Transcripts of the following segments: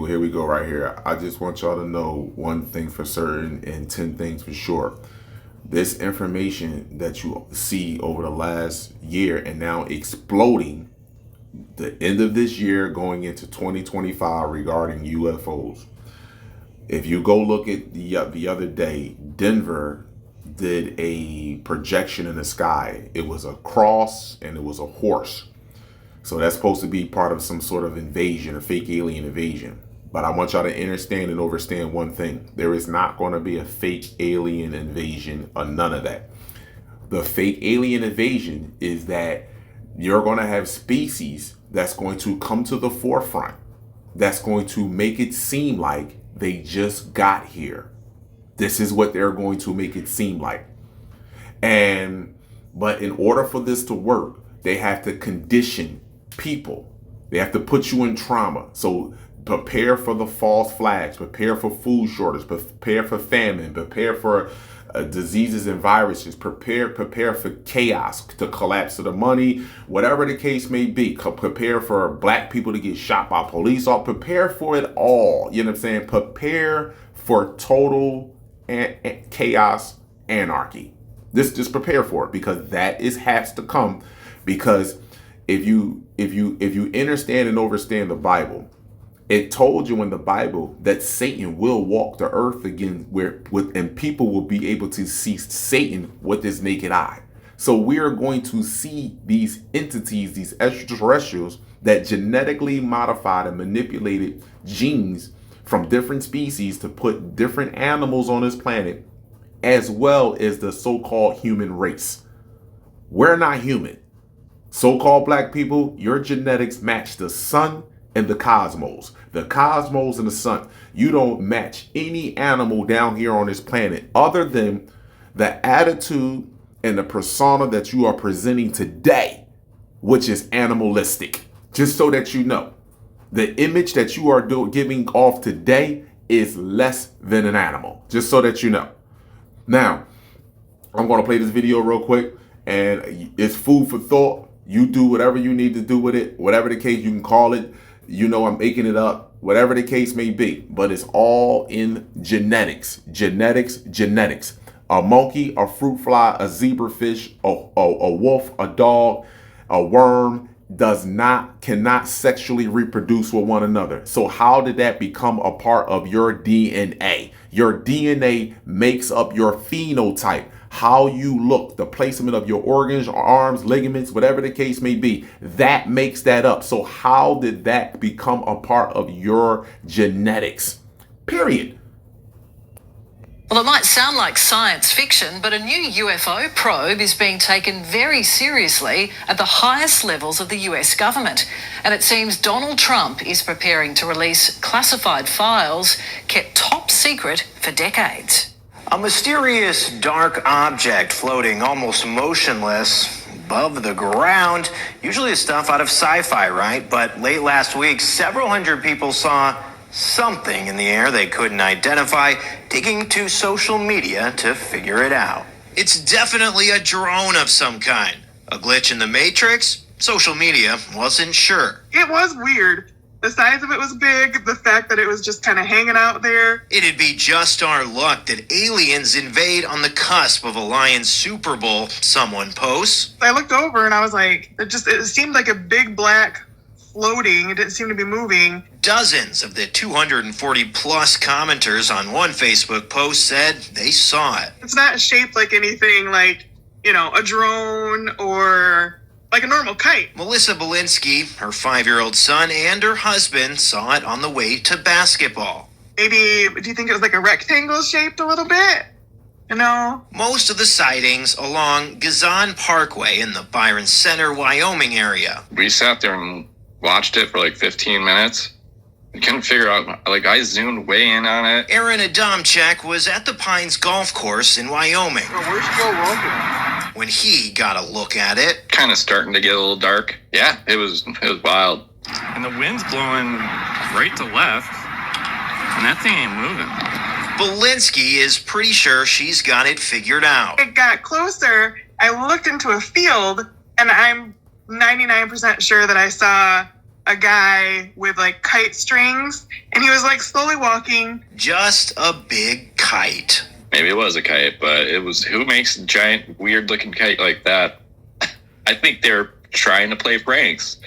people, here we go right here. I just want y'all to know one thing for certain and 10 things for sure. This information that you see over the last year and now exploding the end of this year going into 2025 regarding UFOs. If you go look at the other day, Denver did a projection in the sky. It was a cross and it was a horse. So that's supposed to be part of some sort of invasion, a fake alien invasion. But I want y'all to understand and understand one thing. There is not going to be a fake alien invasion or none of that. The fake alien invasion is that you're going to have species that's going to come to the forefront, that's going to make it seem like they just got here. This is what they're going to make it seem like. But in order for this to work, they have to condition people. They have to put you in trauma. So prepare for the false flags, prepare for food shortage, prepare for famine, prepare for diseases and viruses, prepare for chaos, to collapse of the money, whatever the case may be. Prepare for black people to get shot by police, or prepare for it all. You know what I'm saying? Prepare for total chaos, anarchy. Just prepare for it, because that has to come. Because if you understand and understand the Bible, it told you in the Bible that Satan will walk the earth again, and people will be able to see Satan with his naked eye. So we are going to see these entities, these extraterrestrials that genetically modified and manipulated genes from different species to put different animals on this planet, as well as the so-called human race. We're not human. So-called black people, your genetics match the sun and the cosmos. The cosmos and the sun. You don't match any animal down here on this planet other than the attitude and the persona that you are presenting today, which is animalistic. Just so that you know, the image that you are giving off today is less than an animal. Just so that you know. Now, I'm going to play this video real quick, and it's food for thought. You do whatever you need to do with it. Whatever the case, you can call it. You know, I'm making it up. Whatever the case may be. But it's all in genetics. Genetics. A monkey, a fruit fly, a zebrafish, a wolf, a dog, a worm cannot sexually reproduce with one another. So how did that become a part of your DNA? Your DNA makes up your phenotype. How you look, the placement of your organs, arms, ligaments, whatever the case may be, that makes that up. So how did that become a part of your genetics? Period. Well, it might sound like science fiction, but a new UFO probe is being taken very seriously at the highest levels of the US government. And it seems Donald Trump is preparing to release classified files kept top secret for decades. A mysterious dark object floating almost motionless above the ground. Usually it's stuff out of sci-fi, right? But late last week, several hundred people saw something in the air they couldn't identify, taking to social media to figure it out. It's definitely a drone of some kind. A glitch in the Matrix? Social media wasn't sure. It was weird. The size of it was big. The fact that it was just kind of hanging out there. It'd be just our luck that aliens invade on the cusp of a Lions Super Bowl, someone posts. I looked over and I was like, it seemed like a big black floating. It didn't seem to be moving. Dozens of the 240 plus commenters on one Facebook post said they saw it. It's not shaped like anything like, a drone or like a normal kite. Melissa Belinsky, her 5-year-old son, and her husband saw it on the way to basketball. Maybe, do you think it was like a rectangle shaped a little bit? Most of the sightings along Gazan Parkway in the Byron Center, Wyoming area. We sat there and watched it for like 15 minutes. I couldn't figure out, I zoomed way in on it. Aaron Adamczyk was at the Pines Golf Course in Wyoming. Where's Joe Rogan? When he got a look at it. Kind of starting to get a little dark. Yeah, it was wild. And the wind's blowing right to left, and that thing ain't moving. Belinsky is pretty sure she's got it figured out. It got closer. I looked into a field, and I'm 99% sure that I saw a guy with like kite strings, and he was like slowly walking. Just a big kite. Maybe it was a kite, but it was, who makes a giant, weird-looking kite like that? I think they're trying to play pranks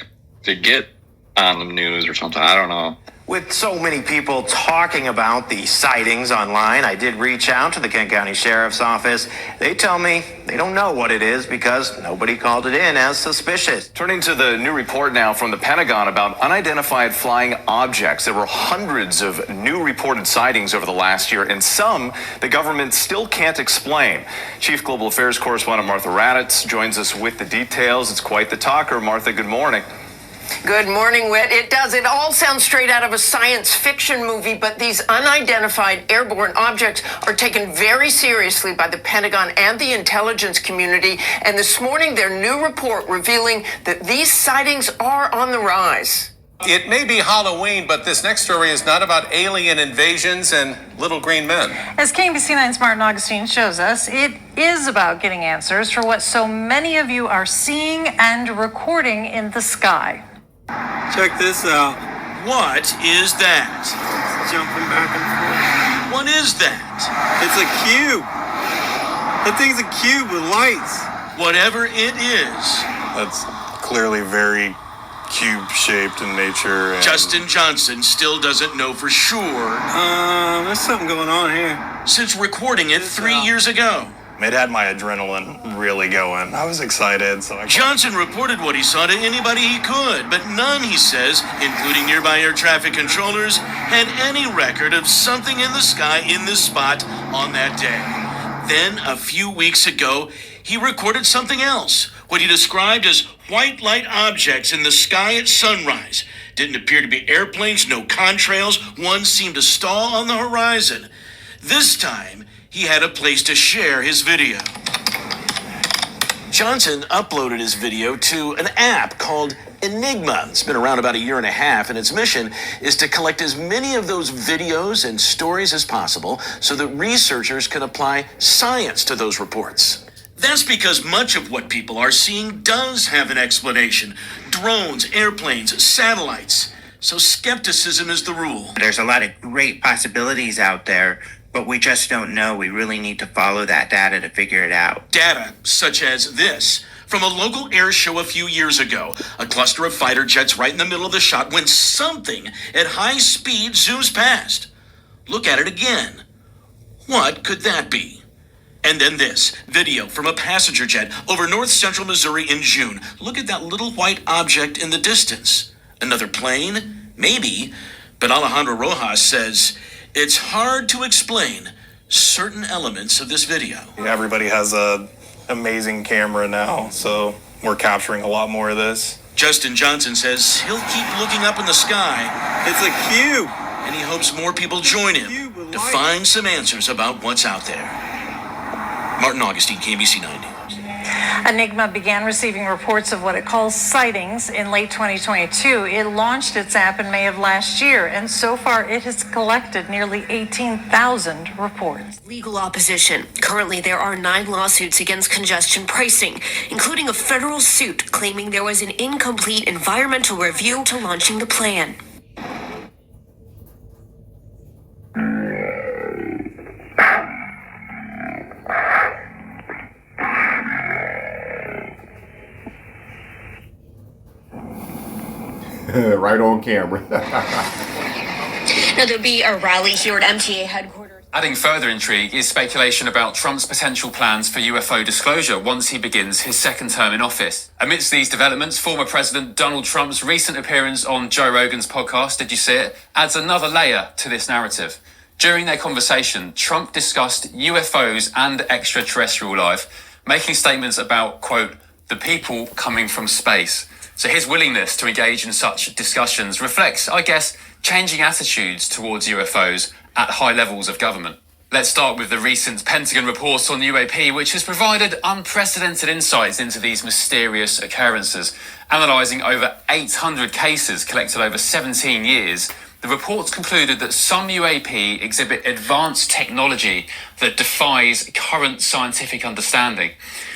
to get on the news or something. I don't know. With so many people talking about the sightings online, I did reach out to the Kent County Sheriff's Office. They tell me they don't know what it is because nobody called it in as suspicious. Turning to the new report now from the Pentagon about unidentified flying objects. There were hundreds of new reported sightings over the last year, and some the government still can't explain. Chief Global Affairs Correspondent Martha Raddatz joins us with the details. It's quite the talker. Martha, good morning. Good morning, Whit. It does. It all sounds straight out of a science fiction movie, but these unidentified airborne objects are taken very seriously by the Pentagon and the intelligence community. And this morning, their new report revealing that these sightings are on the rise. It may be Halloween, but this next story is not about alien invasions and little green men. As KMBC9's Martin Augustine shows us, it is about getting answers for what so many of you are seeing and recording in the sky. Check this out. What is that? It's jumping back and forth. What is that? It's a cube. That thing's a cube with lights. Whatever it is. That's clearly very cube-shaped in nature. Justin Johnson still doesn't know for sure. There's something going on here. Since recording it 3 years ago. It had my adrenaline really going. I was excited. Johnson reported what he saw to anybody he could, but none, he says, including nearby air traffic controllers, had any record of something in the sky in this spot on that day. Then, a few weeks ago, he recorded something else, what he described as white light objects in the sky at sunrise. Didn't appear to be airplanes, no contrails. One seemed to stall on the horizon. This time, he had a place to share his video. Johnson uploaded his video to an app called Enigma. It's been around about a year and a half, and its mission is to collect as many of those videos and stories as possible so that researchers can apply science to those reports. That's because much of what people are seeing does have an explanation. Drones, airplanes, satellites. So skepticism is the rule. There's a lot of great possibilities out there, but we just don't know. We really need to follow that data to figure it out. Data such as this. From a local air show a few years ago, a cluster of fighter jets right in the middle of the shot when something at high speed zooms past. Look at it again. What could that be? And then this video from a passenger jet over north central Missouri in June. Look at that little white object in the distance. Another plane? Maybe. But Alejandro Rojas says it's hard to explain certain elements of this video. Everybody has a amazing camera now, so we're capturing a lot more of this. Justin Johnson says he'll keep looking up in the sky. It's a cube. And he hopes more people join him to find some answers about what's out there. Martin Augustine, KBC 9 News. Enigma began receiving reports of what it calls sightings in late 2022. It launched its app in May of last year, and so far it has collected nearly 18,000 reports. Legal opposition. Currently, there are 9 lawsuits against congestion pricing, including a federal suit claiming there was an incomplete environmental review to launching the plan. Right on camera. Now, there'll be a rally here at MTA headquarters. Adding further intrigue is speculation about Trump's potential plans for UFO disclosure once he begins his second term in office. Amidst these developments, former President Donald Trump's recent appearance on Joe Rogan's podcast, Did You See It?, adds another layer to this narrative. During their conversation, Trump discussed UFOs and extraterrestrial life, making statements about, quote, the people coming from space. So his willingness to engage in such discussions reflects, I guess, changing attitudes towards UFOs at high levels of government. Let's start with the recent Pentagon report on UAP, which has provided unprecedented insights into these mysterious occurrences. Analysing over 800 cases collected over 17 years, the reports concluded that some UAP exhibit advanced technology that defies current scientific understanding.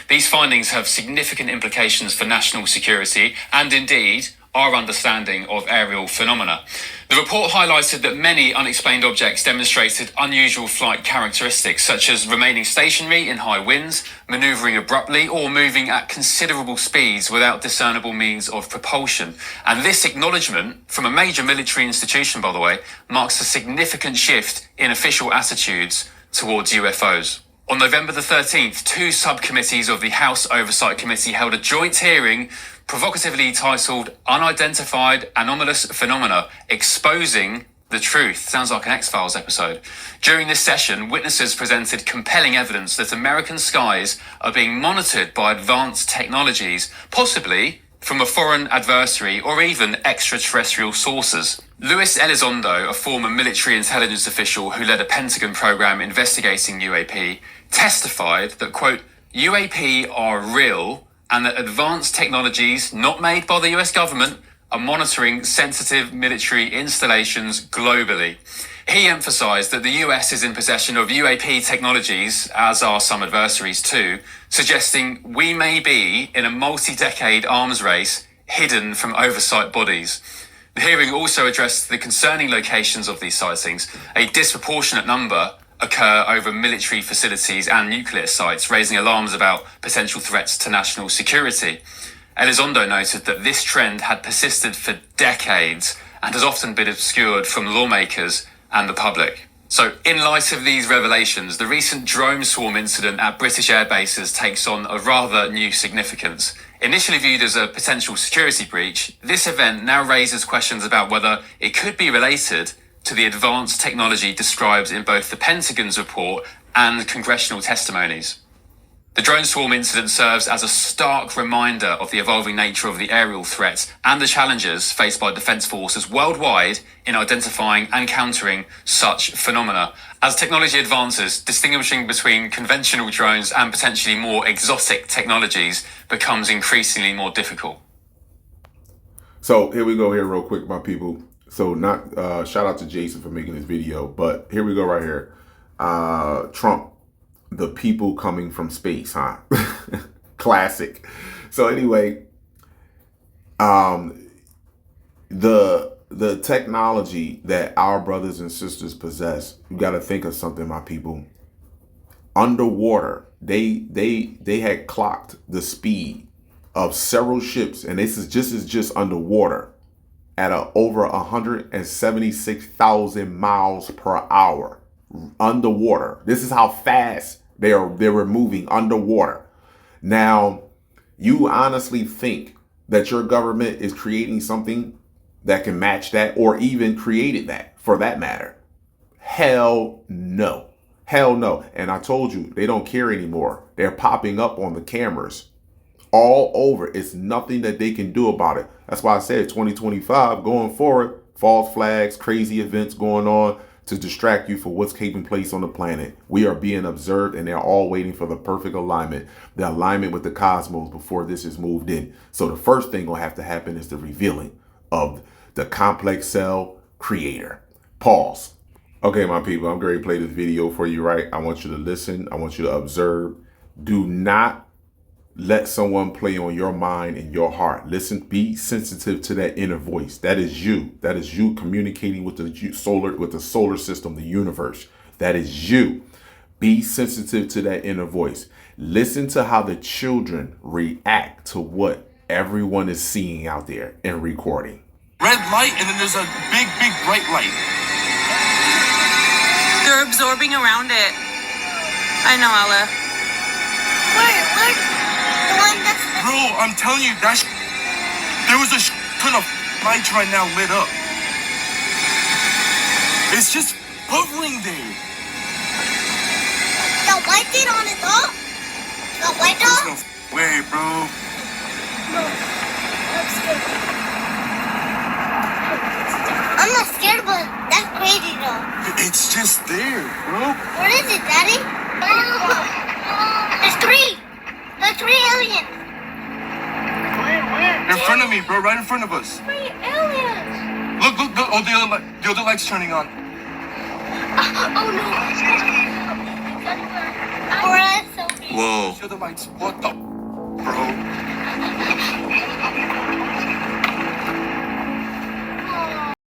These findings have significant implications for national security and indeed our understanding of aerial phenomena. The report highlighted that many unexplained objects demonstrated unusual flight characteristics, such as remaining stationary in high winds, manoeuvring abruptly, or moving at considerable speeds without discernible means of propulsion. And this acknowledgement, from a major military institution, by the way, marks a significant shift in official attitudes towards UFOs. On November the 13th, two subcommittees of the House Oversight Committee held a joint hearing provocatively titled Unidentified Anomalous Phenomena Exposing the Truth. Sounds like an X-Files episode. During this session, witnesses presented compelling evidence that American skies are being monitored by advanced technologies, possibly from a foreign adversary or even extraterrestrial sources. Luis Elizondo, a former military intelligence official who led a Pentagon program investigating UAP, testified that, quote, UAP are real and that advanced technologies not made by the US government are monitoring sensitive military installations globally. He emphasized that the US is in possession of UAP technologies, as are some adversaries too, suggesting we may be in a multi-decade arms race hidden from oversight bodies. The hearing also addressed the concerning locations of these sightings. A disproportionate number occur over military facilities and nuclear sites, raising alarms about potential threats to national security. Elizondo noted that this trend had persisted for decades and has often been obscured from lawmakers and the public. So, in light of these revelations, the recent drone swarm incident at British air bases takes on a rather new significance. Initially viewed as a potential security breach, this event now raises questions about whether it could be related to the advanced technology described in both the Pentagon's report and congressional testimonies. The drone swarm incident serves as a stark reminder of the evolving nature of the aerial threat and the challenges faced by defence forces worldwide in identifying and countering such phenomena. As technology advances, distinguishing between conventional drones and potentially more exotic technologies becomes increasingly more difficult. So here we go here real quick, my people. So shout out to Jason for making this video, but here we go right here. Trump, the people coming from space, huh? Classic. So anyway, the technology that our brothers and sisters possess, you got to think of something, my people. Underwater, they had clocked the speed of several ships, and this is just underwater, at over 176,000 miles per hour underwater. This is how fast they were moving underwater. Now, you honestly think that your government is creating something that can match that, or even created that for that matter? Hell no. Hell no. And I told you, they don't care anymore. They're popping up on the cameras all over. It's nothing that they can do about it. That's why I said 2025 going forward, false flags, crazy events going on to distract you for what's taking place on the planet. We are being observed, and they're all waiting for the perfect alignment, the alignment with the cosmos before this is moved in. So the first thing gonna have to happen is the revealing of the complex cell creator. Pause. Okay, my people, I'm going to play this video for you, right? I want you to listen. I want you to observe. Do not let someone play on your mind and your heart. Listen, be sensitive to that inner voice. That is you. That is you communicating with the solar system, the universe. That is you. Be sensitive to that inner voice. Listen to how the children react to what everyone is seeing out there and recording. Red light, and then there's a big, bright light. They're absorbing around it. I know, Ella. Where? Bro, I'm telling you, there was a ton of lights right now lit up. It's just hovering there. The white thing on the top? The white dog? There's no way, bro. No, I'm scared. I'm not scared, but that's crazy though. It's just there, bro. What is it, Daddy? There's three. There's 3 aliens. Where? In front of me, bro. Right in front of us. 3 aliens. Look. Oh, the other light's turning on. Oh no. Whoa. The other lights. What the, bro?